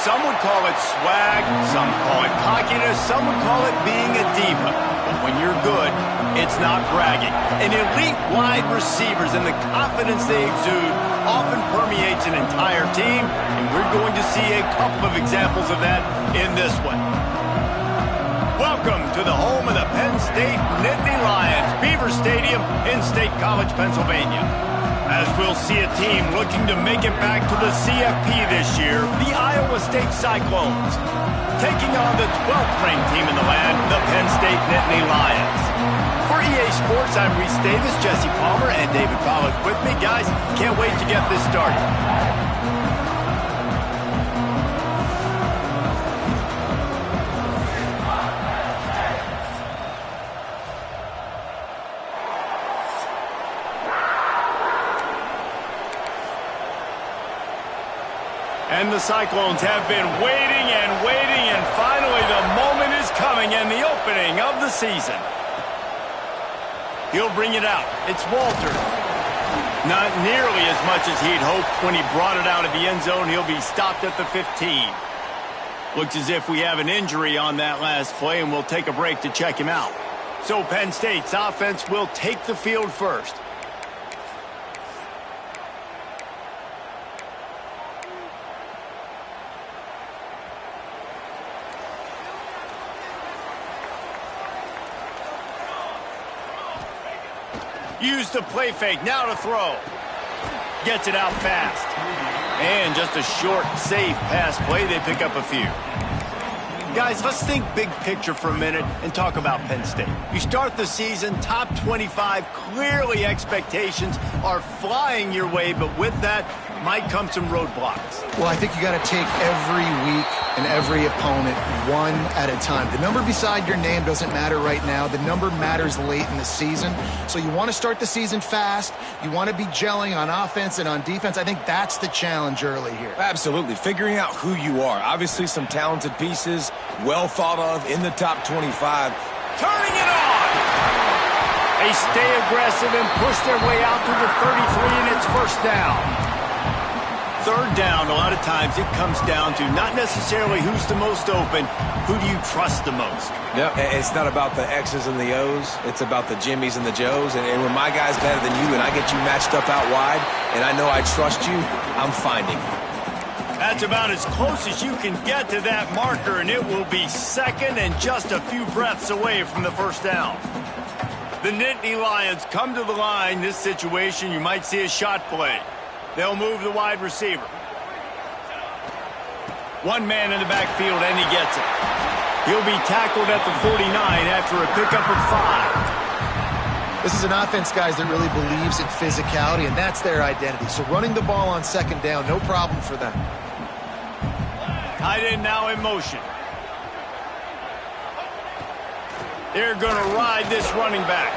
Some would call it swag, some call it cockiness, some would call it being a diva. But when you're good, it's not bragging. And elite wide receivers and the confidence they exude often permeates an entire team, and we're going to see a couple of examples of that in this one. Welcome to the home of the Penn State Nittany Lions, Beaver Stadium in State College, Pennsylvania. As we'll see a team looking to make it back to the CFP this year, the Iowa State Cyclones, taking on the 12th ranked team in the land, the Penn State Nittany Lions. For EA Sports, I'm Reese Davis, Jesse Palmer, and David Pollack with me. Guys, can't wait to get this started. And the Cyclones have been waiting and finally the moment is coming and the opening of the season. He'll bring it out. It's Walter. Not nearly as much as he'd hoped when he brought it out of the end zone. He'll be stopped at the 15. Looks as if we have an injury on that last play, and we'll take a break to check him out. So Penn State's offense will take the field first. Use the play fake, now to throw. Gets it out fast. And just a short, safe pass play, they pick up a few. Guys, let's think big picture for a minute and talk about Penn State. You start the season, top 25, clearly expectations are flying your way, but with that might come some roadblocks. Well, I think you got to take every week and every opponent one at a time. The number beside your name doesn't matter right now. The number matters late in the season. So you want to start the season fast. You want to be gelling on offense and on defense. I think that's the challenge early here. Absolutely. Figuring out who you are. Obviously some talented pieces, well thought of in the top 25. Turning it on! They stay aggressive and push their way out to the 33, and it's first down. Third down, a lot of times it comes down to not necessarily who's the most open, who do you trust the most? Yep, it's not about the X's and the O's. It's about the Jimmys and the Joes. And when my guy's better than you and I get you matched up out wide and I know I trust you, I'm finding you. That's about as close as you can get to that marker, and it will be second and just a few breaths away from the first down. The Nittany Lions come to the line. This situation, you might see a shot play. They'll move the wide receiver. One man in the backfield, and he gets it. He'll be tackled at the 49 after a pickup of 5. This is an offense, guys, that really believes in physicality, and that's their identity. So running the ball on second down, no problem for them. Tight end now in motion. They're going to ride this running back.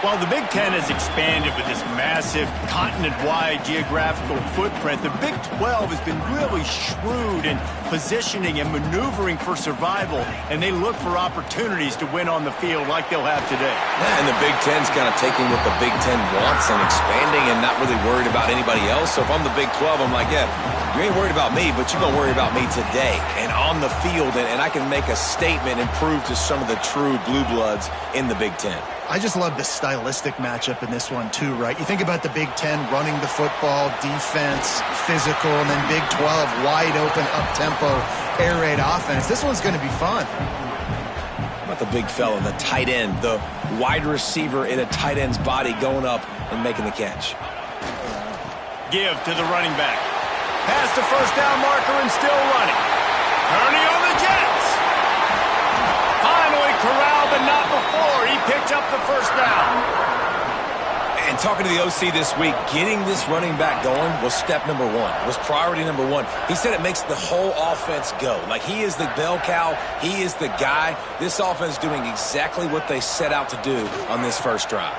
While the Big Ten has expanded with this massive continent-wide geographical footprint, the Big 12 has been really shrewd in positioning and maneuvering for survival, and they look for opportunities to win on the field like they'll have today. Yeah, and the Big Ten's kind of taking what the Big Ten wants and expanding and not really worried about anybody else. So if I'm the Big 12, I'm like, yeah, you ain't worried about me, but you're going to worry about me today and on the field, and I can make a statement and prove to some of the true blue bloods in the Big Ten. I just love the stylistic matchup in this one, too, right? You think about the Big Ten running the football, defense, physical, and then Big 12, wide open, up-tempo, air raid offense. This one's going to be fun. How about the big fella, the tight end, the wide receiver in a tight end's body going up and making the catch? Give to the running back. Past the first down marker and still running. Turning on the Jets. Finally corralled, but not before. He picked up the first down. And talking to the OC this week, getting this running back going was step number one. It was priority number one. He said it makes the whole offense go. Like, he is the bell cow. He is the guy. This offense is doing exactly what they set out to do on this first drive.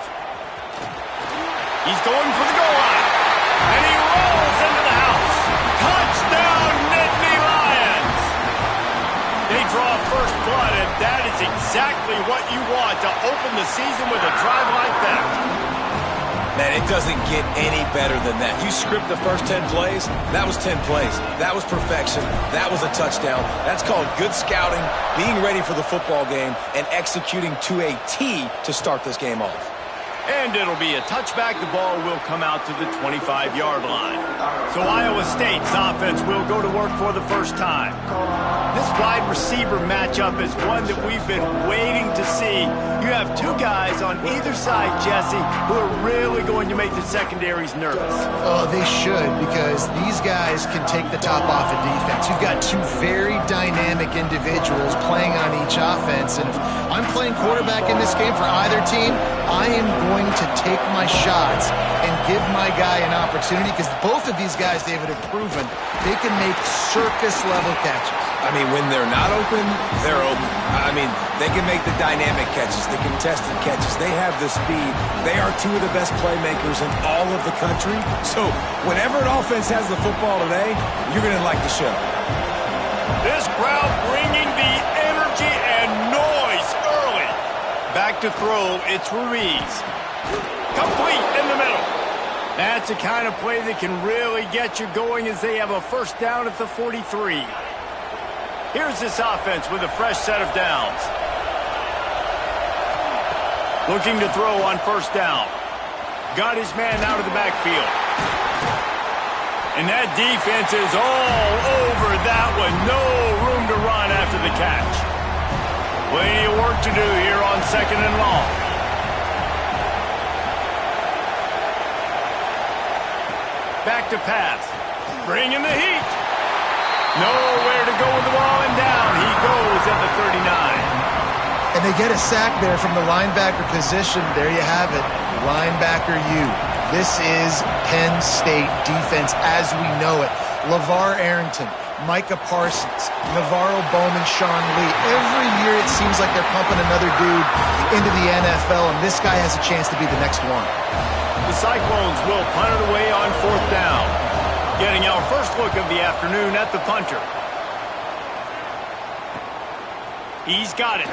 He's going for the goal line. And he rolls into the house. Touchdown, Nittany Lions. They draw first blood, and that is exactly what you want to open the season with a drive like that. Man, it doesn't get any better than that. You script the first 10 plays, that was 10 plays. That was perfection. That was a touchdown. That's called good scouting, being ready for the football game, and executing to a T to start this game off. And it'll be a touchback. The ball will come out to the 25-yard line. So Iowa State's offense will go to work for the first time. This wide receiver matchup is one that we've been waiting to see. You have two guys on either side, Jesse, who are really going to make the secondaries nervous. Oh, they should, because these guys can take the top off of defense. You've got two very dynamic individuals playing on each offense, and if I'm playing quarterback in this game for either team, I am going to take my shots and give my guy an opportunity, because both of these guys, David, have proven they can make circus-level catches. I mean, when they're not open, they're open. I mean, they can make the dynamic catches, the contested catches. They have the speed. They are two of the best playmakers in all of the country. So whenever an offense has the football today, you're going to like the show. This crowd bringing the energy and noise early. Back to throw, it's Ruiz. Complete in the middle. That's the kind of play that can really get you going as they have a first down at the 43. Here's this offense with a fresh set of downs. Looking to throw on first down. Got his man out of the backfield. And that defense is all over that one. No room to run after the catch. Plenty of work to do here on second and long. Back to pass. Bringing the heat. Nowhere to go with the ball, and down he goes at the 39. And they get a sack there from the linebacker position. There you have it, linebacker U. This is Penn State defense as we know it. LeVar Arrington, Micah Parsons, Navarro Bowman, Sean Lee. Every year it seems like they're pumping another dude into the NFL, and this guy has a chance to be the next one. The Cyclones will punt it away on fourth down. Getting our first look of the afternoon at the punter. He's got it.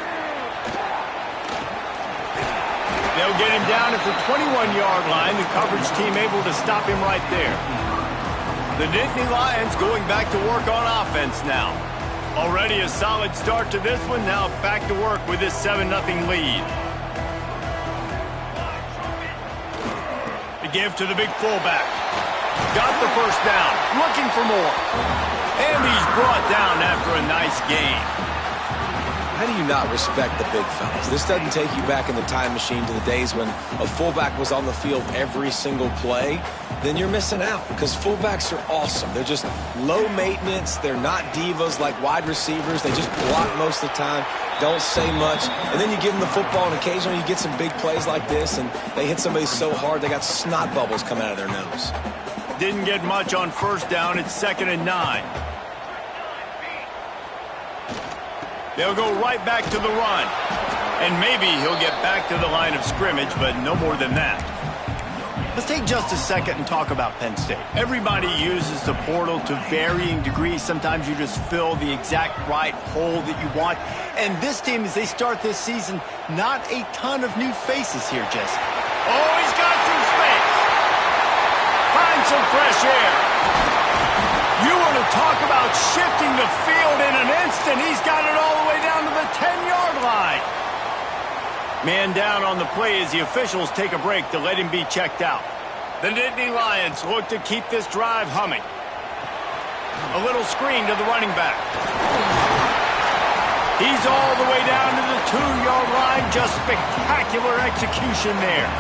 They'll get him down at the 21-yard line. The coverage team able to stop him right there. The Nittany Lions going back to work on offense now. Already a solid start to this one. Now back to work with this 7-0 lead. The give to the big fullback. Got the first down, looking for more. And he's brought down after a nice gain. How do you not respect the big fellas? This doesn't take you back in the time machine to the days when a fullback was on the field every single play. Then you're missing out, because fullbacks are awesome. They're just low maintenance. They're not divas like wide receivers. They just block most of the time, don't say much. And then you give them the football, and occasionally you get some big plays like this, and they hit somebody so hard they got snot bubbles coming out of their nose. Didn't get much on first down. It's 2nd and 9. They'll go right back to the run. And maybe he'll get back to the line of scrimmage, but no more than that. Let's take just a second and talk about Penn State. Everybody uses the portal to varying degrees. Sometimes you just fill the exact right hole that you want. And this team, as they start this season, not a ton of new faces here, Jesse. Oh, he's got some space. Find some fresh air. You want to talk about shifting the field in an instant. He's got it all the way down to the 10-yard line. Man down on the play as the officials take a break to let him be checked out. The Nittany Lions look to keep this drive humming. A little screen to the running back. He's all the way down to the 2-yard line. Just spectacular execution there.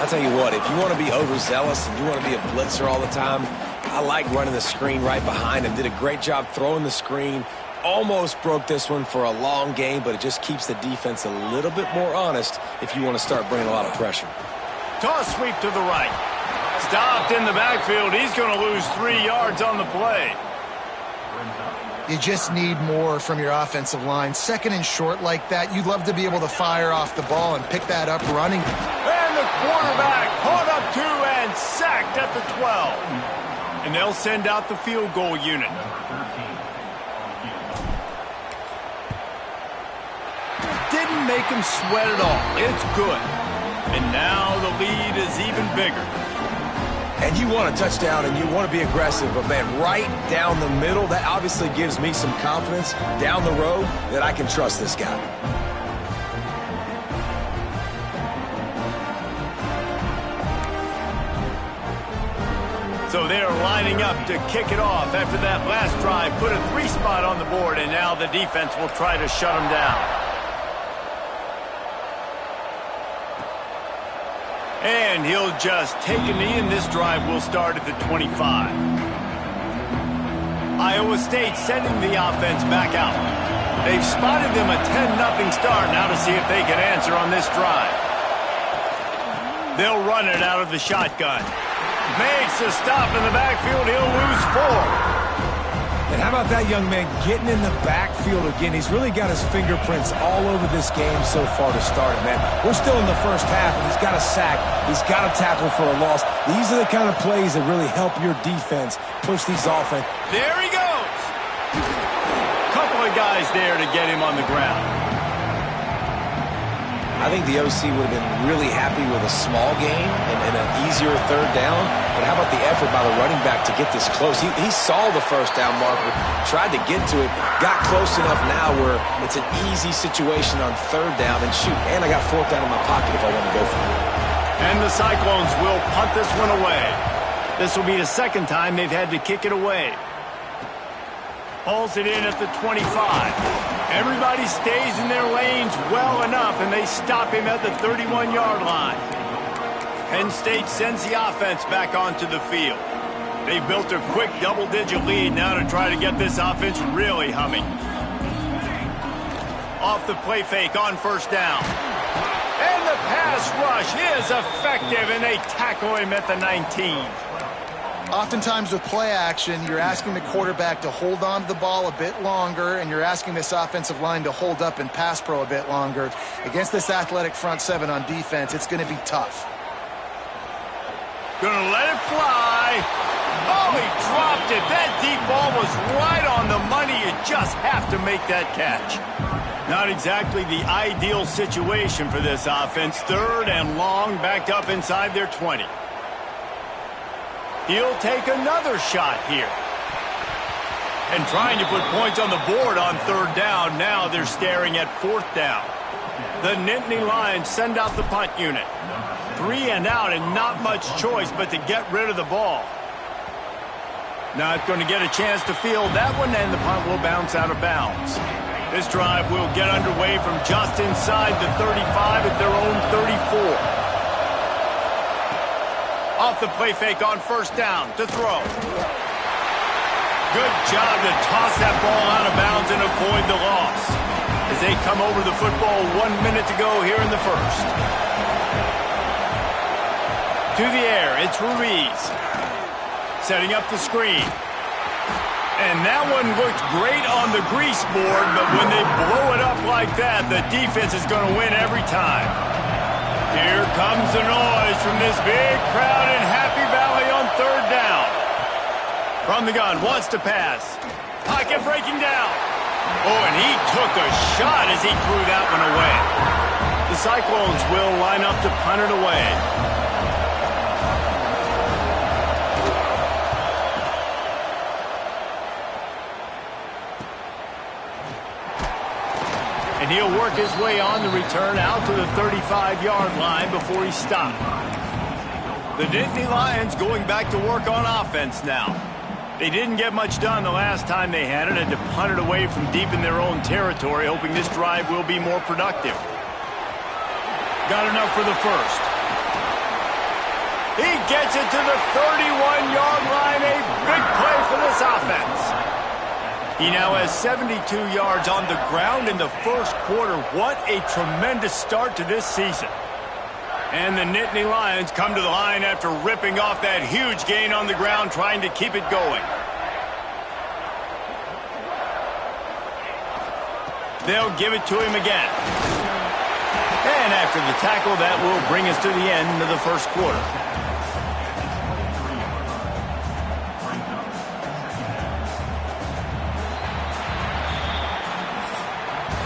I'll tell you what, if you want to be overzealous and you want to be a blitzer all the time, I like running the screen right behind him. Did a great job throwing the screen. Almost broke this one for a long game, but it just keeps the defense a little bit more honest if you want to start bringing a lot of pressure. Toss sweep to the right. Stopped in the backfield. He's going to lose 3 yards on the play. You just need more from your offensive line. 2nd and short like that, you'd love to be able to fire off the ball and pick that up running. And the quarterback caught up to and sacked at the 12. And they'll send out the field goal unit. Didn't make him sweat at all. It's good. And now the lead is even bigger. And you want a touchdown and you want to be aggressive, but man, right down the middle, that obviously gives me some confidence down the road that I can trust this guy. So they're lining up to kick it off after that last drive. Put a 3 spot on the board, and now the defense will try to shut them down. And he'll just take a knee, and this drive will start at the 25. Iowa State sending the offense back out. They've spotted them a 10-0 start. Now to see if they can answer on this drive. They'll run it out of the shotgun. Makes a stop in the backfield. He'll lose 4. And how about that young man getting in the backfield again? He's really got his fingerprints all over this game so far to start it, man. We're still in the first half, and he's got a sack. He's got a tackle for a loss. These are the kind of plays that really help your defense push these offense. There he goes. Couple of guys there to get him on the ground. I think the OC would have been really happy with a small gain and an easier third down. But how about the effort by the running back to get this close? He saw the first down marker, tried to get to it, got close enough now where it's an easy situation on third down. And shoot, and I got fourth down in my pocket if I want to go for it. And the Cyclones will punt this one away. This will be the second time they've had to kick it away. Hauls it in at the 25. Everybody stays in their lanes well enough, and they stop him at the 31-yard line. Penn State sends the offense back onto the field. They've built a quick double-digit lead now to try to get this offense really humming. Off the play fake on first down. And the pass rush is effective, and they tackle him at the 19. Oftentimes with play action, you're asking the quarterback to hold on to the ball a bit longer, and you're asking this offensive line to hold up and pass pro a bit longer. Against this athletic front seven on defense, it's going to be tough. Gonna let it fly. Oh, he dropped it. That deep ball was right on the money. You just have to make that catch. Not exactly the ideal situation for this offense. Third and long, backed up inside their 20. He'll take another shot here. And trying to put points on the board on third down. Now they're staring at fourth down. The Nittany Lions send out the punt unit. 3 and out, and not much choice but to get rid of the ball. Not going to get a chance to field that one, and the punt will bounce out of bounds. This drive will get underway from just inside the 35 at their own 34. Off the play fake on first down to throw. Good job to toss that ball out of bounds and avoid the loss. As they come over the football 1 minute to go here in the first. To the air, it's Ruiz. Setting up the screen. And that one looked great on the grease board, but when they blow it up like that, the defense is going to win every time. Here comes the noise from this big crowd in Happy Valley on third down. From the gun, wants to pass. Pocket breaking down. Oh, and he took a shot as he threw that one away. The Cyclones will line up to punt it away. And he'll work his way on the return out to the 35-yard line before he's stopped. The Nittany Lions going back to work on offense now. They didn't get much done the last time they had it, and to punt it away from deep in their own territory, hoping this drive will be more productive. Got enough for the first. He gets it to the 31-yard line. A big play for this offense. He now has 72 yards on the ground in the first quarter. What a tremendous start to this season. And the Nittany Lions come to the line after ripping off that huge gain on the ground, trying to keep it going. They'll give it to him again. And after the tackle, that will bring us to the end of the first quarter.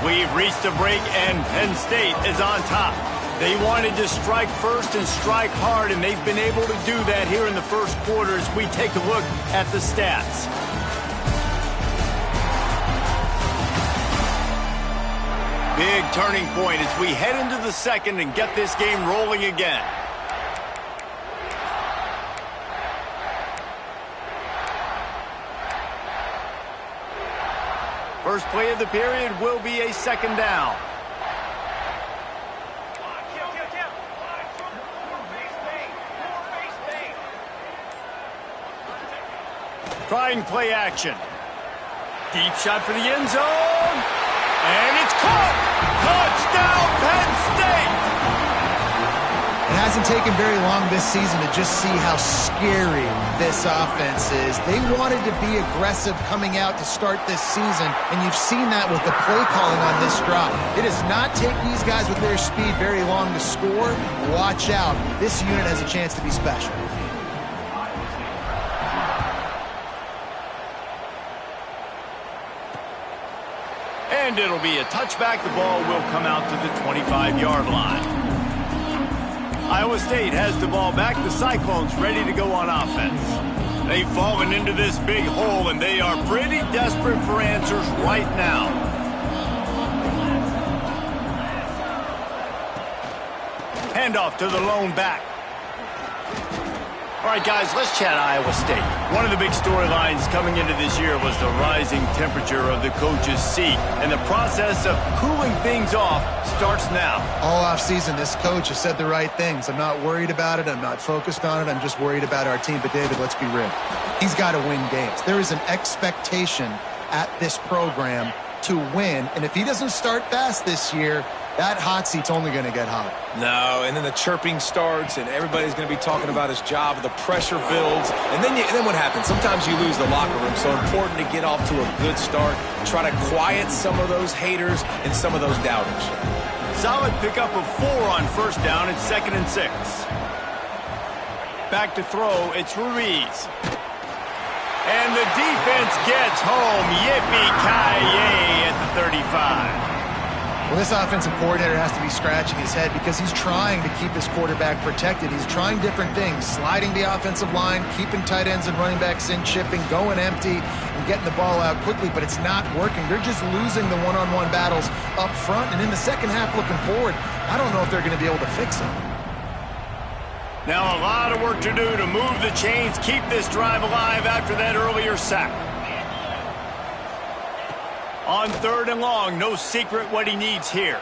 We've reached a break, and Penn State is on top. They wanted to strike first and strike hard, and they've been able to do that here in the first quarter as we take a look at the stats. Big turning point as we head into the second and get this game rolling again. First play of the period will be a second down. Trying play action. Deep shot for the end zone. And it's caught. Touchdown, Penn State. It hasn't taken very long this season to just see how scary this offense is. They wanted to be aggressive coming out to start this season, and you've seen that with the play calling on this drive. It does not take these guys with their speed very long to score. Watch out. This unit has a chance to be special. And it'll be a touchback. The ball will come out to the 25-yard line. Iowa State has the ball back. The Cyclones ready to go on offense. They've fallen into this big hole, and they are pretty desperate for answers right now. Handoff to the lone back. All right, guys, let's chat Iowa State. One of the big storylines coming into this year was the rising temperature of the coach's seat, and the process of cooling things off starts now. All offseason, this coach has said the right things. I'm not worried about it. I'm not focused on it. I'm just worried about our team. But, David, let's be real. He's got to win games. There is an expectation at this program to win, and if he doesn't start fast this year, that hot seat's only going to get hot. No, and then the chirping starts, and everybody's going to be talking about his job. The pressure builds, and then what happens? Sometimes you lose the locker room. So important to get off to a good start. Try to quiet some of those haters and some of those doubters. Solid pickup of 4 on first down. It's 2nd and 6. Back to throw. It's Ruiz. And the defense gets home. Yippee-ki-yay at the 35. Well, this offensive coordinator has to be scratching his head because he's trying to keep his quarterback protected. He's trying different things, sliding the offensive line, keeping tight ends and running backs in, chipping, going empty, and getting the ball out quickly, but it's not working. They're just losing the one-on-one battles up front, and in the second half looking forward, I don't know if they're going to be able to fix it. Now a lot of work to do to move the chains, keep this drive alive after that earlier sack. On 3rd and long, no secret what he needs here.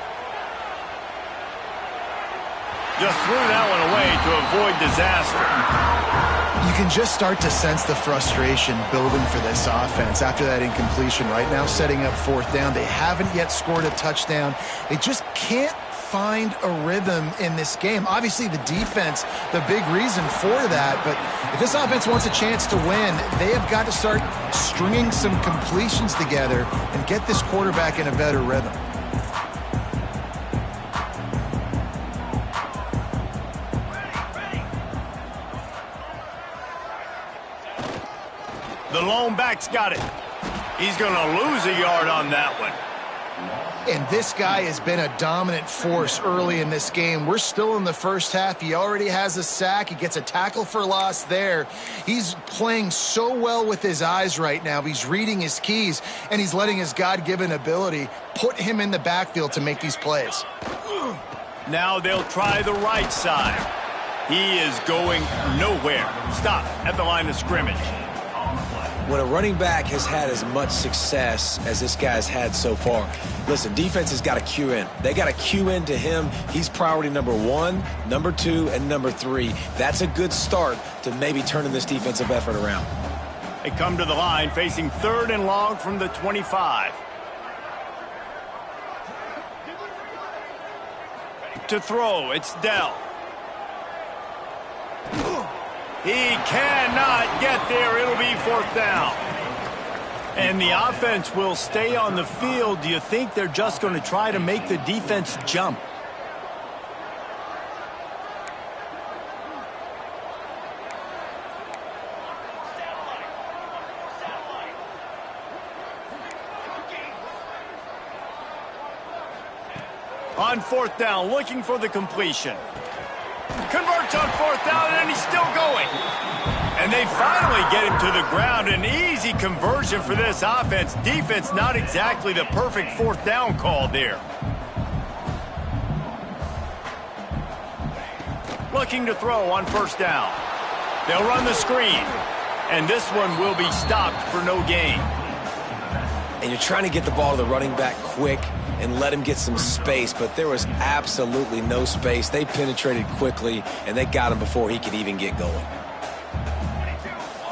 Just threw that one away to avoid disaster. You can just start to sense the frustration building for this offense after that incompletion. Right now, setting up 4th down. They haven't yet scored a touchdown. They just can't find a rhythm in this game. Obviously, the defense, the big reason for that, but if this offense wants a chance to win, they have got to start stringing some completions together and get this quarterback in a better rhythm. The lone back's got it. He's going to lose a yard on that one. And this guy has been a dominant force early in this game. We're still in the first half. He already has a sack. He gets a tackle for loss there. He's playing so well with his eyes right now. He's reading his keys, and he's letting his God-given ability put him in the backfield to make these plays. Now they'll try the right side. He is going nowhere. Stop at the line of scrimmage. When a running back has had as much success as this guy's had so far, listen, defense has got to cue in. They got to cue in to him. He's priority number 1, number 2, and number 3. That's a good start to maybe turning this defensive effort around. They come to the line facing 3rd and long from the 25. To throw, it's Dell. He cannot get there. It'll be 4th down. And the offense will stay on the field. Do you think they're just going to try to make the defense jump? On 4th down, looking for the completion. Converts on 4th down, and he's still going. And they finally get him to the ground. An easy conversion for this offense. Defense, not exactly the perfect 4th down call there. Looking to throw on 1st down. They'll run the screen. And this one will be stopped for no gain. And you're trying to get the ball to the running back quick and let him get some space, but there was absolutely no space. They penetrated quickly, and they got him before he could even get going.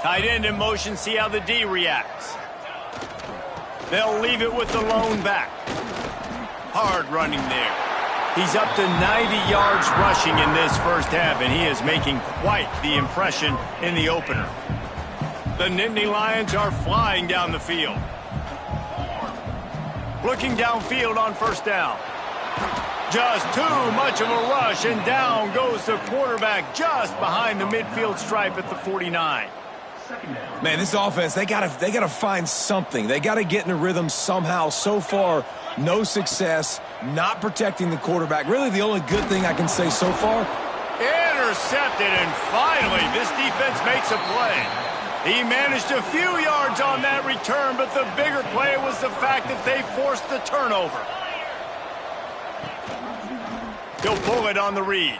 Tight end in motion, see how the D reacts. They'll leave it with the lone back. Hard running there. He's up to 90 yards rushing in this first half, and he is making quite the impression in the opener. The Nittany Lions are flying down the field. Looking downfield on 1st down. Just too much of a rush, and down goes the quarterback just behind the midfield stripe at the 49. Man, this offense, they gotta find something. They gotta get in a rhythm somehow. So far, no success, not protecting the quarterback. Really, the only good thing I can say so far. Intercepted, and finally, this defense makes a play. He managed a few yards on that return, but the bigger play was the fact that they forced the turnover. He'll pull it on the read.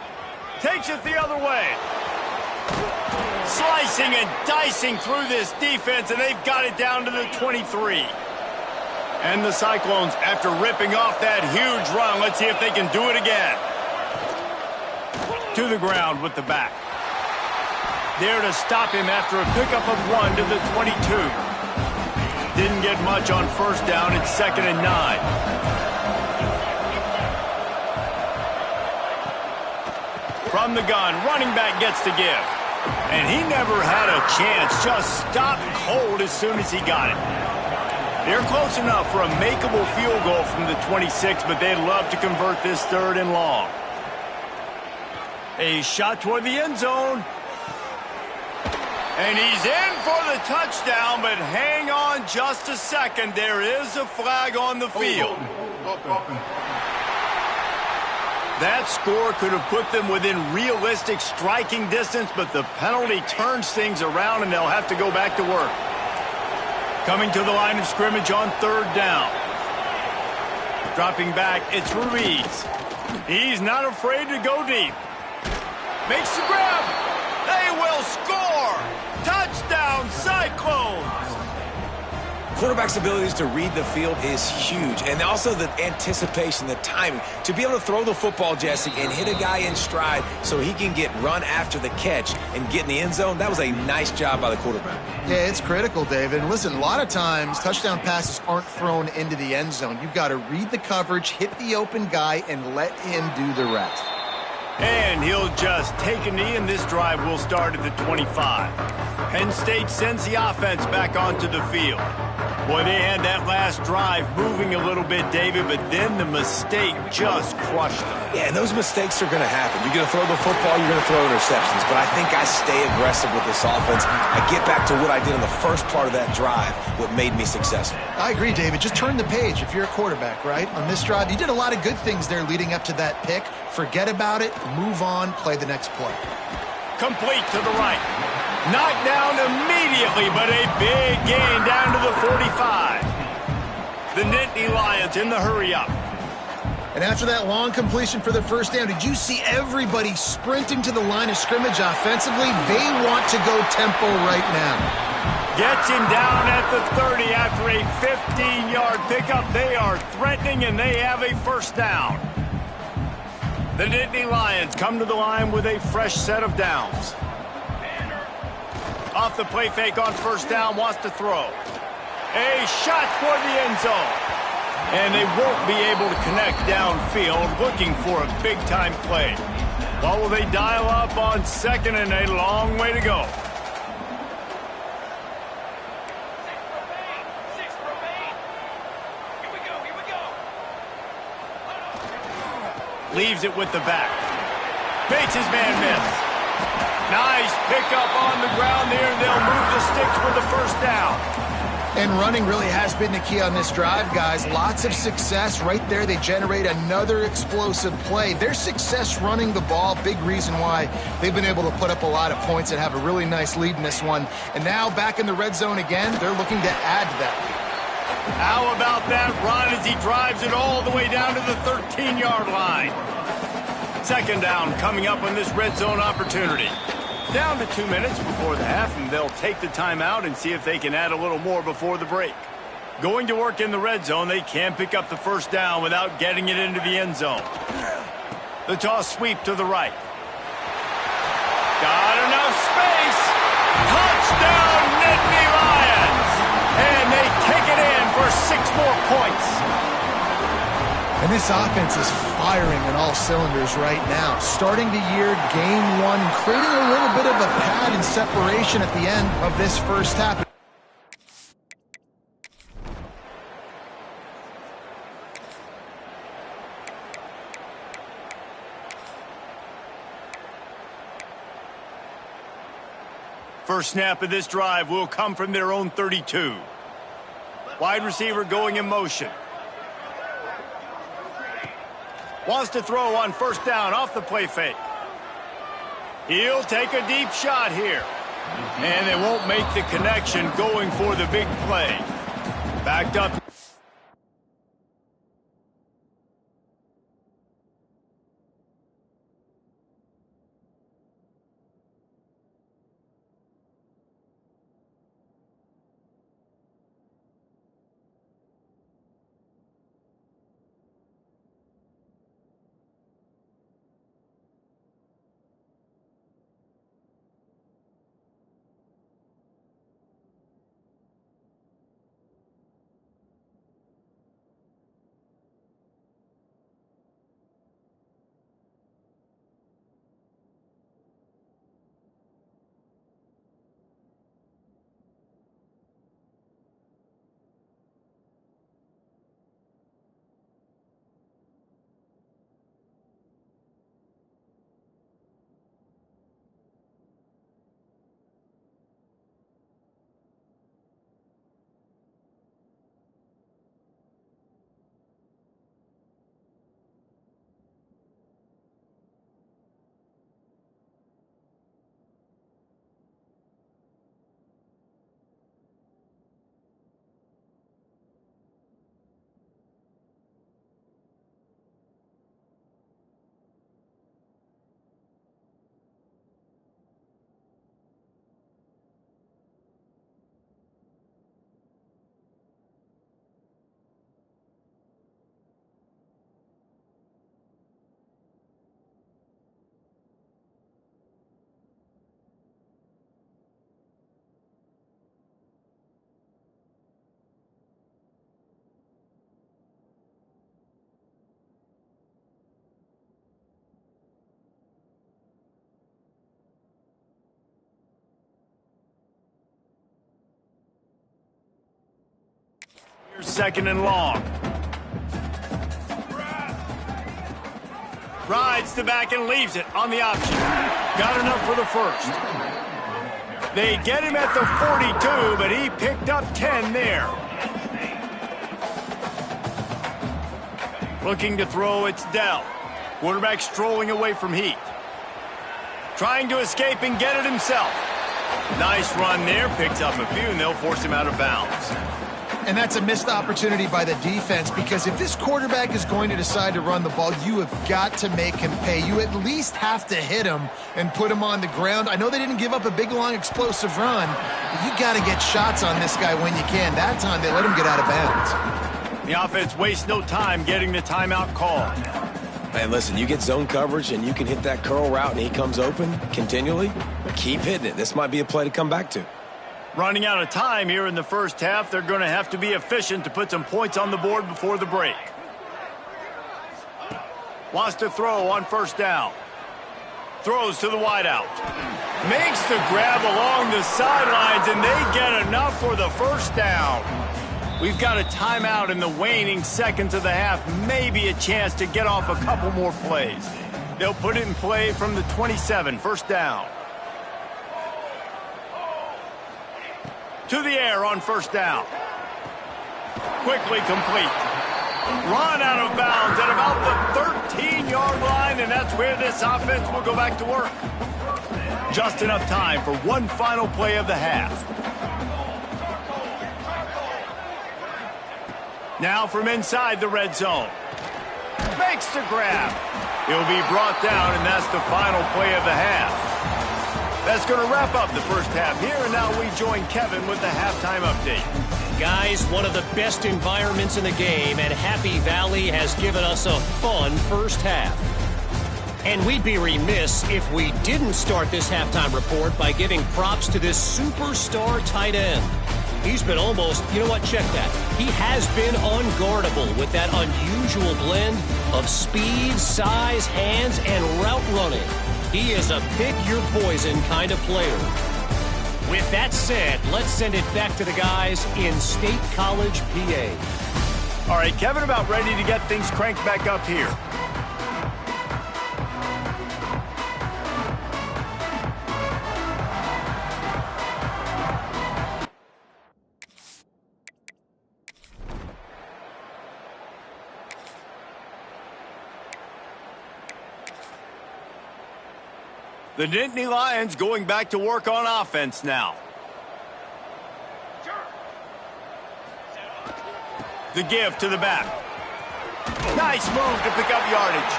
Takes it the other way. Slicing and dicing through this defense, and they've got it down to the 23. And the Cyclones, after ripping off that huge run, let's see if they can do it again. To the ground with the back. There to stop him after a pickup of 1 to the 22. Didn't get much on 1st down. It's 2nd and 9. From the gun, running back gets to give. And he never had a chance. Just stopped cold as soon as he got it. They're close enough for a makeable field goal from the 26, but they'd love to convert this 3rd and long. A shot toward the end zone. And he's in for the touchdown, but hang on just a second. There is a flag on the field. That score could have put them within realistic striking distance, but the penalty turns things around, and they'll have to go back to work. Coming to the line of scrimmage on 3rd down. Dropping back, it's Ruiz. He's not afraid to go deep. Makes the grab. They will score. Touchdown, Cyclones. Quarterback's abilities to read the field is huge, and also the anticipation, the timing. To be able to throw the football, Jesse, and hit a guy in stride so he can get run after the catch and get in the end zone, that was a nice job by the quarterback. Yeah, it's critical, David. And listen, a lot of times touchdown passes aren't thrown into the end zone. You've got to read the coverage, hit the open guy, and let him do the rest. And he'll just take a knee, and this drive will start at the 25. Penn State sends the offense back onto the field. Boy, they had that last drive moving a little bit, David, but then the mistake just crushed them. Yeah, and those mistakes are going to happen. You're going to throw the football, you're going to throw interceptions, but I think I stay aggressive with this offense. I get back to what I did in the first part of that drive, what made me successful. I agree, David. Just turn the page if you're a quarterback, right? On this drive, you did a lot of good things there leading up to that pick. Forget about it, move on, play the next play. Complete to the right. Knocked down immediately, but a big gain down to the 45. The Nittany Lions in the hurry-up. And after that long completion for the 1st down, did you see everybody sprinting to the line of scrimmage offensively? They want to go tempo right now. Gets him down at the 30 after a 15-yard pickup. They are threatening, and they have a 1st down. The Nittany Lions come to the line with a fresh set of downs. Off the play fake on 1st down, wants to throw. A shot toward the end zone. And they won't be able to connect downfield, looking for a big-time play. What will they dial up on 2nd and a long way to go? Leaves it with the back. Bates his man miss. Nice pickup on the ground there. They'll move the sticks for the 1st down. And running really has been the key on this drive, guys. Lots of success right there. They generate another explosive play. Their success running the ball, big reason why they've been able to put up a lot of points and have a really nice lead in this one. And now back in the red zone again, they're looking to add to that lead. How about that run as he drives it all the way down to the 13-yard line? Second down coming up on this red zone opportunity. Down to 2 minutes before the half, and they'll take the timeout and see if they can add a little more before the break. Going to work in the red zone, they can't pick up the first down without getting it into the end zone. The toss sweep to the right. Got enough space. Touchdown, Nittany Lions! And they take it in for 6 more points. And this offense is firing on all cylinders right now. Starting the year, game 1, creating a little bit of a pad and separation at the end of this first half. First snap of this drive will come from their own 32. Wide receiver going in motion. Wants to throw on first down off the play fake. He'll take a deep shot here. And they won't make the connection going for the big play. Backed up. Second and long. Rides the back and leaves it on the option. Got enough for the first. They get him at the 42, but he picked up 10 there. Looking to throw, it's Dell. Quarterback strolling away from heat. Trying to escape and get it himself. Nice run there, picks up a few, and they'll force him out of bounds. And that's a missed opportunity by the defense, because if this quarterback is going to decide to run the ball, you have got to make him pay. You at least have to hit him and put him on the ground. I know they didn't give up a big, long, explosive run, but you got to get shots on this guy when you can. That time, they let him get out of bounds. The offense wastes no time getting the timeout called. Man, listen, you get zone coverage and you can hit that curl route and he comes open continually. Keep hitting it. This might be a play to come back to. Running out of time here in the first half, they're going to have to be efficient to put some points on the board before the break. Wants to throw on first down. Throws to the wideout. Makes the grab along the sidelines, and they get enough for the first down. We've got a timeout in the waning seconds of the half. Maybe a chance to get off a couple more plays. They'll put it in play from the 27, first down. To the air on first down. Quickly complete. Run out of bounds at about the 13-yard line, and that's where this offense will go back to work. Just enough time for one final play of the half. Now from inside the red zone. Makes the grab. He'll be brought down, and that's the final play of the half. That's going to wrap up the first half here, and now we join Kevin with the halftime update. Guys, one of the best environments in the game, and Happy Valley has given us a fun first half. And we'd be remiss if we didn't start this halftime report by giving props to this superstar tight end. He's been almost, you know what, check that. He has been unguardable with that unusual blend of speed, size, hands, and route running. He is a pick-your-poison kind of player. With that said, let's send it back to the guys in State College, PA. All right, Kevin, about ready to get things cranked back up here. The Nittany Lions going back to work on offense now. The give to the back. Nice move to pick up yardage.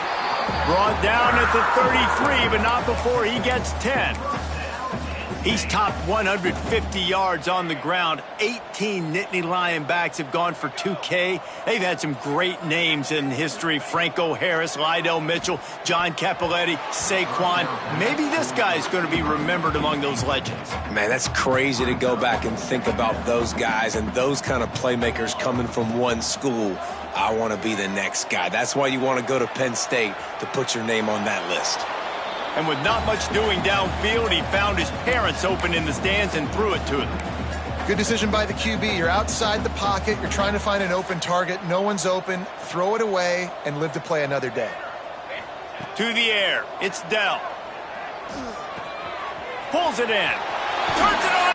Brought down at the 33, but not before he gets 10. He's topped 150 yards on the ground. 18 Nittany Lion backs have gone for 2K. They've had some great names in history. Franco Harris, Lydell Mitchell, John Cappelletti, Saquon. Maybe this guy's going to be remembered among those legends. Man, that's crazy to go back and think about those guys and those kind of playmakers coming from one school. I want to be the next guy. That's why you want to go to Penn State, to put your name on that list. And with not much doing downfield, he found his parents open in the stands and threw it to them. Good decision by the QB. You're outside the pocket. You're trying to find an open target. No one's open. Throw it away and live to play another day. To the air. It's Dell. Pulls it in. Turns it on.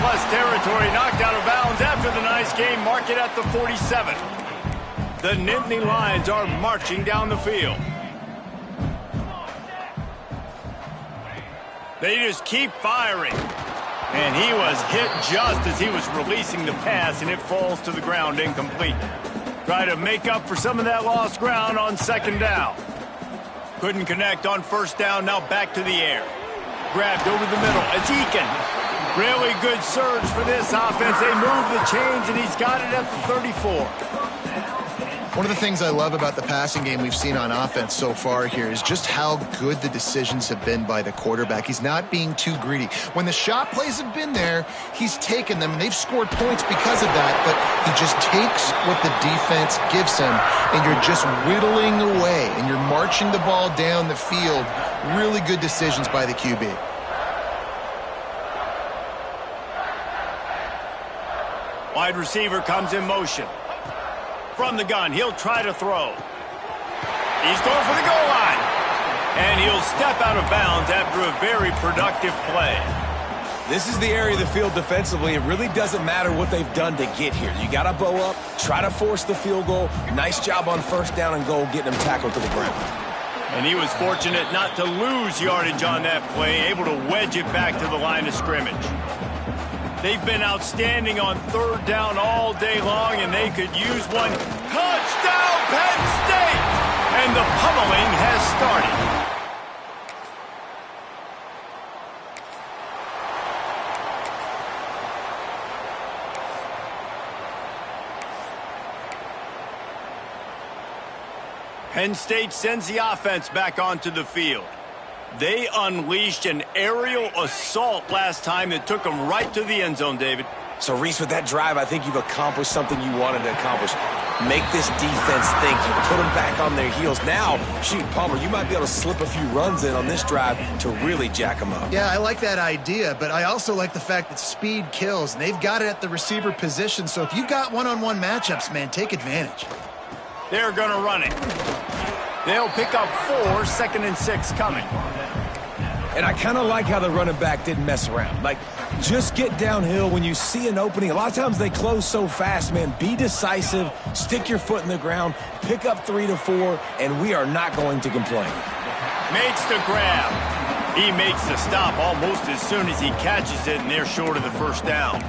30-plus territory, knocked out of bounds after the nice game. Mark it at the 47. The Nittany Lions are marching down the field. They just keep firing. And he was hit just as he was releasing the pass, and it falls to the ground incomplete. Try to make up for some of that lost ground on second down. Couldn't connect on first down, now back to the air. Grabbed over the middle, Adekin. Really good surge for this offense. They move the chains, and he's got it at the 34. One of the things I love about the passing game we've seen on offense so far here is just how good the decisions have been by the quarterback. He's not being too greedy. When the shot plays have been there, he's taken them, and they've scored points because of that, but he just takes what the defense gives him, and you're just whittling away, and you're marching the ball down the field. Really good decisions by the QB. Wide receiver comes in motion. From the gun, he'll try to throw. He's going for the goal line. And he'll step out of bounds after a very productive play. This is the area of the field defensively. It really doesn't matter what they've done to get here. You got to bow up, try to force the field goal. Nice job on first down and goal, getting them tackled to the ground. And he was fortunate not to lose yardage on that play, able to wedge it back to the line of scrimmage. They've been outstanding on third down all day long, and they could use one. Touchdown, Penn State! And the pummeling has started. Penn State sends the offense back onto the field. They unleashed an aerial assault last time that took them right to the end zone, David. So, Reese, with that drive, I think you've accomplished something you wanted to accomplish. Make this defense think. You put them back on their heels. Now, shoot, Palmer, you might be able to slip a few runs in on this drive to really jack them up. Yeah, I like that idea, but I also like the fact that speed kills, and they've got it at the receiver position. So if you've got one-on-one matchups, man, take advantage. They're going to run it. They'll pick up 4, 2nd and 6 coming. And I kind of like how the running back didn't mess around. Like, just get downhill when you see an opening. A lot of times they close so fast, man. Be decisive, stick your foot in the ground, pick up 3 to 4, and we are not going to complain. Makes the grab. He makes the stop almost as soon as he catches it, and they're short of the first down.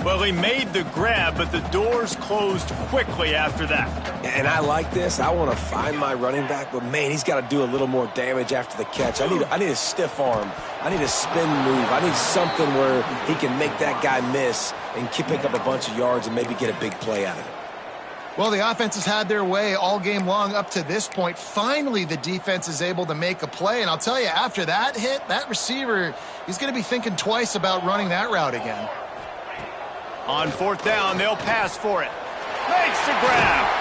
Well, he made the grab, but the doors closed quickly after that. And I like this. I want to find my running back, but, man, he's got to do a little more damage after the catch. I need a stiff arm. I need a spin move. I need something where he can make that guy miss and pick up a bunch of yards and maybe get a big play out of it. Well, the offense has had their way all game long up to this point. Finally, the defense is able to make a play. And I'll tell you, after that hit, that receiver, he's going to be thinking twice about running that route again. On 4th down, they'll pass for it. Makes the grab.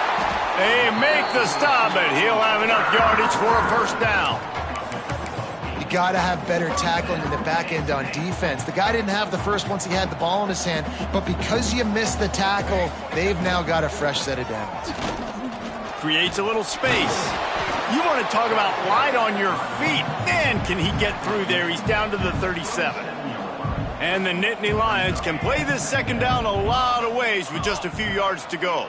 They make the stop, but he'll have enough yardage for a first down. You got to have better tackling in the back end on defense. The guy didn't have the first once he had the ball in his hand, but because you missed the tackle, they've now got a fresh set of downs. Creates a little space. You want to talk about light on your feet. Man, can he get through there. He's down to the 37. And the Nittany Lions can play this second down a lot of ways with just a few yards to go.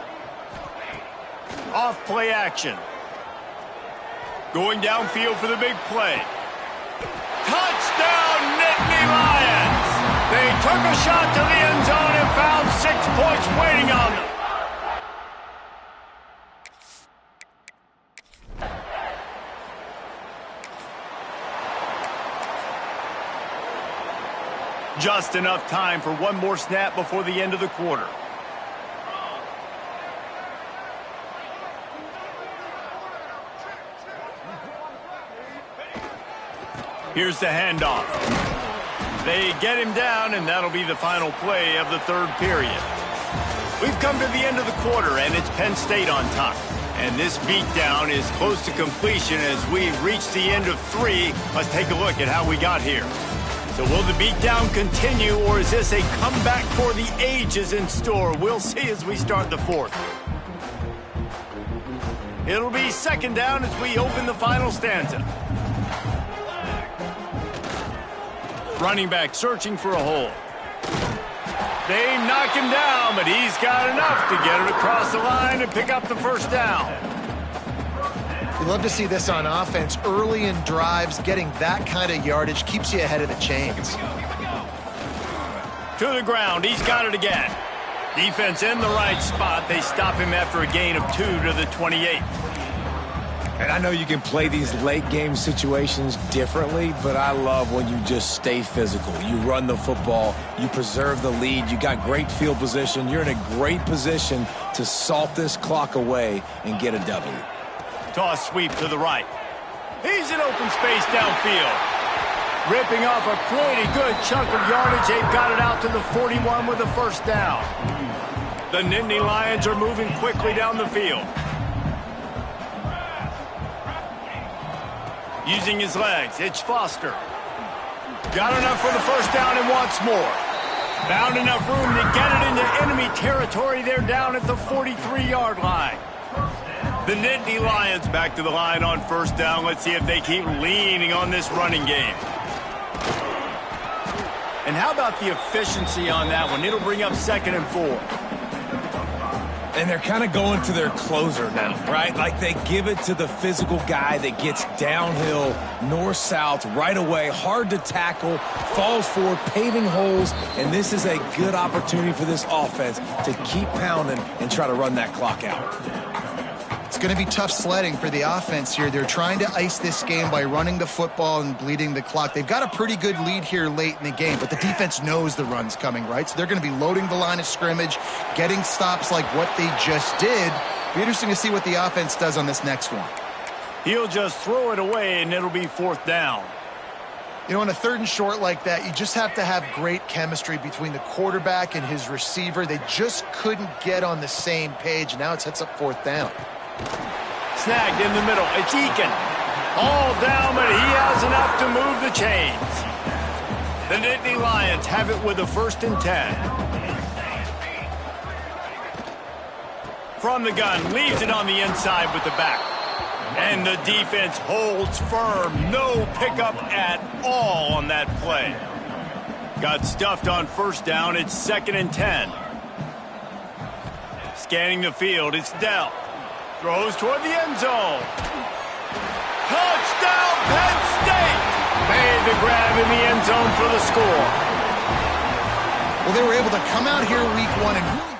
Off play action. Going downfield for the big play. Touchdown, Nittany Lions! They took a shot to the end zone and found 6 points waiting on them. Just enough time for one more snap before the end of the quarter. Here's the handoff. They get him down, and that'll be the final play of the third period. We've come to the end of the quarter, and it's Penn State on top. And this beatdown is close to completion as we reach the end of 3. Let's take a look at how we got here. So will the beatdown continue, or is this a comeback for the ages in store? We'll see as we start the 4th. It'll be second down as we open the final stanza. Running back searching for a hole. They knock him down, but he's got enough to get it across the line and pick up the first down. You love to see this on offense. Early in drives, getting that kind of yardage keeps you ahead of the chains. To the ground, he's got it again. Defense in the right spot. They stop him after a gain of 2 to the 28. And I know you can play these late game situations differently, but I love when you just stay physical. You run the football, you preserve the lead, you got great field position, you're in a great position to salt this clock away and get a W. Toss sweep to the right. He's in open space downfield. Ripping off a pretty good chunk of yardage. They've got it out to the 41 with a first down. The Nittany Lions are moving quickly down the field. Using his legs, it's Foster. Got enough for the first down and wants more. Found enough room to get it into enemy territory. They're down at the 43-yard line. The Nittany Lions back to the line on first down. Let's see if they keep leaning on this running game. And how about the efficiency on that one? It'll bring up 2nd and 4. And they're kind of going to their closer now, right? Like they give it to the physical guy that gets downhill, north-south, right away, hard to tackle, falls forward, paving holes, and this is a good opportunity for this offense to keep pounding and try to run that clock out. It's going to be tough sledding for the offense here. They're trying to ice this game by running the football and bleeding the clock. They've got a pretty good lead here late in the game, but the defense knows the run's coming, right? So they're going to be loading the line of scrimmage, getting stops like what they just did. Be interesting to see what the offense does on this next one. He'll just throw it away, and it'll be 4th down. You know, on a 3rd and short like that, you just have to have great chemistry between the quarterback and his receiver. They just couldn't get on the same page. Now it sets up 4th down. Snagged in the middle. It's Eakin. All down, but he has enough to move the chains. The Nittany Lions have it with a 1st and 10. From the gun, leaves it on the inside with the back. And the defense holds firm. No pickup at all on that play. Got stuffed on first down. It's 2nd and 10. Scanning the field, it's Dell. Throws toward the end zone. Touchdown, Penn State! Made the grab in the end zone for the score. Well, they were able to come out here week 1 and really...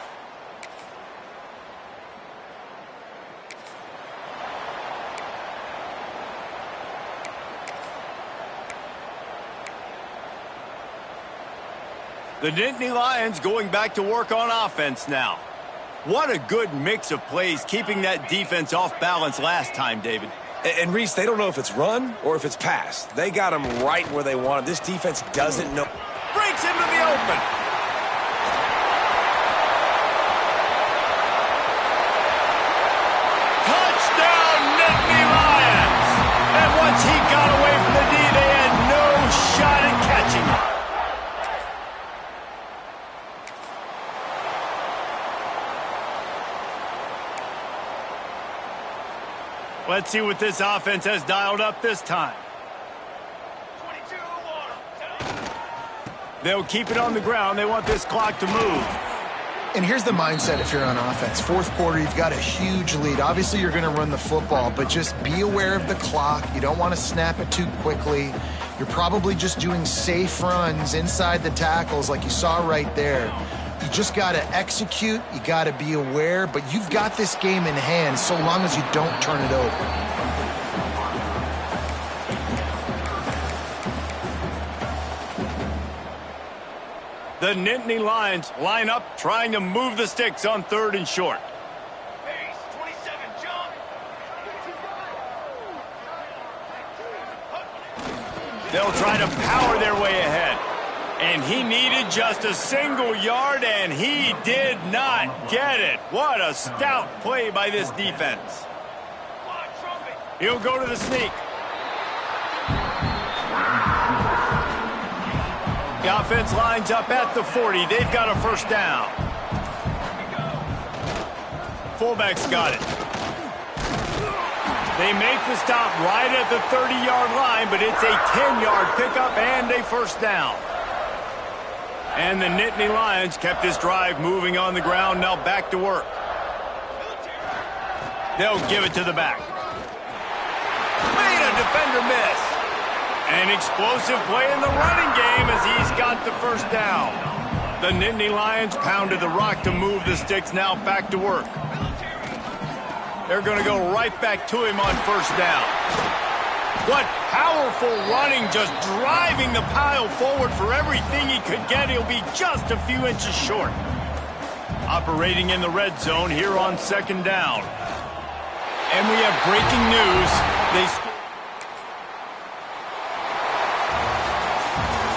The Nittany Lions going back to work on offense now. What a good mix of plays, keeping that defense off balance last time, David. And Reese, they don't know if it's run or if it's pass. They got them right where they want them. This defense doesn't know. Breaks into the open. Touchdown, Nittany Lions! And once he got away from the D, they had no shot at catching him. Let's see what this offense has dialed up this time. They'll keep it on the ground. They want this clock to move. And here's the mindset if you're on offense. 4th quarter, you've got a huge lead. Obviously, you're going to run the football, but just be aware of the clock. You don't want to snap it too quickly. You're probably just doing safe runs inside the tackles like you saw right there. You just got to execute. You got to be aware, but you've got this game in hand so long as you don't turn it over. The Nittany Lions line up, trying to move the sticks on 3rd and short. Base, 27, jump. They'll try to power their way ahead. And he needed just a single yard, and he did not get it. What a stout play by this defense. He'll go to the sneak. The offense lines up at the 40. They've got a first down. Fullback's got it. They make the stop right at the 30-yard line, but it's a 10-yard pickup and a first down. And the Nittany Lions kept this drive moving on the ground. Now back to work. They'll give it to the back. Made a defender miss. An explosive play in the running game as he's got the first down. The Nittany Lions pounded the rock to move the sticks. Now back to work. They're going to go right back to him on first down. What powerful running, just driving the pile forward for everything he could get. He'll be just a few inches short. Operating in the red zone here on second down. And we have breaking news.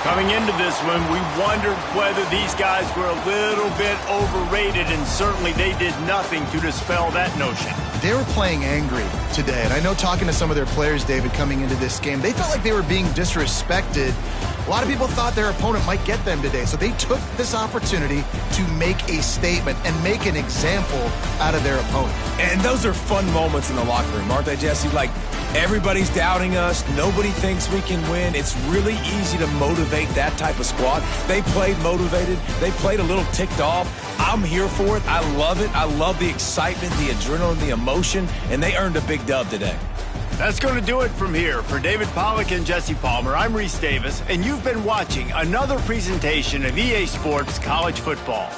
Coming into this one, we wondered whether these guys were a little bit overrated, and certainly they did nothing to dispel that notion. They were playing angry today, and I know talking to some of their players, David, coming into this game, they felt like they were being disrespected. A lot of people thought their opponent might get them today, so they took this opportunity to make a statement and make an example out of their opponent. And those are fun moments in the locker room, aren't they, Jesse? Like, everybody's doubting us. Nobody thinks we can win. It's really easy to motivate that type of squad. They played motivated. They played a little ticked off. I'm here for it. I love it. I love the excitement, the adrenaline, the emotion, and they earned a big dub today. That's going to do it from here. For David Pollack and Jesse Palmer, I'm Reese Davis, and you've been watching another presentation of EA Sports College Football.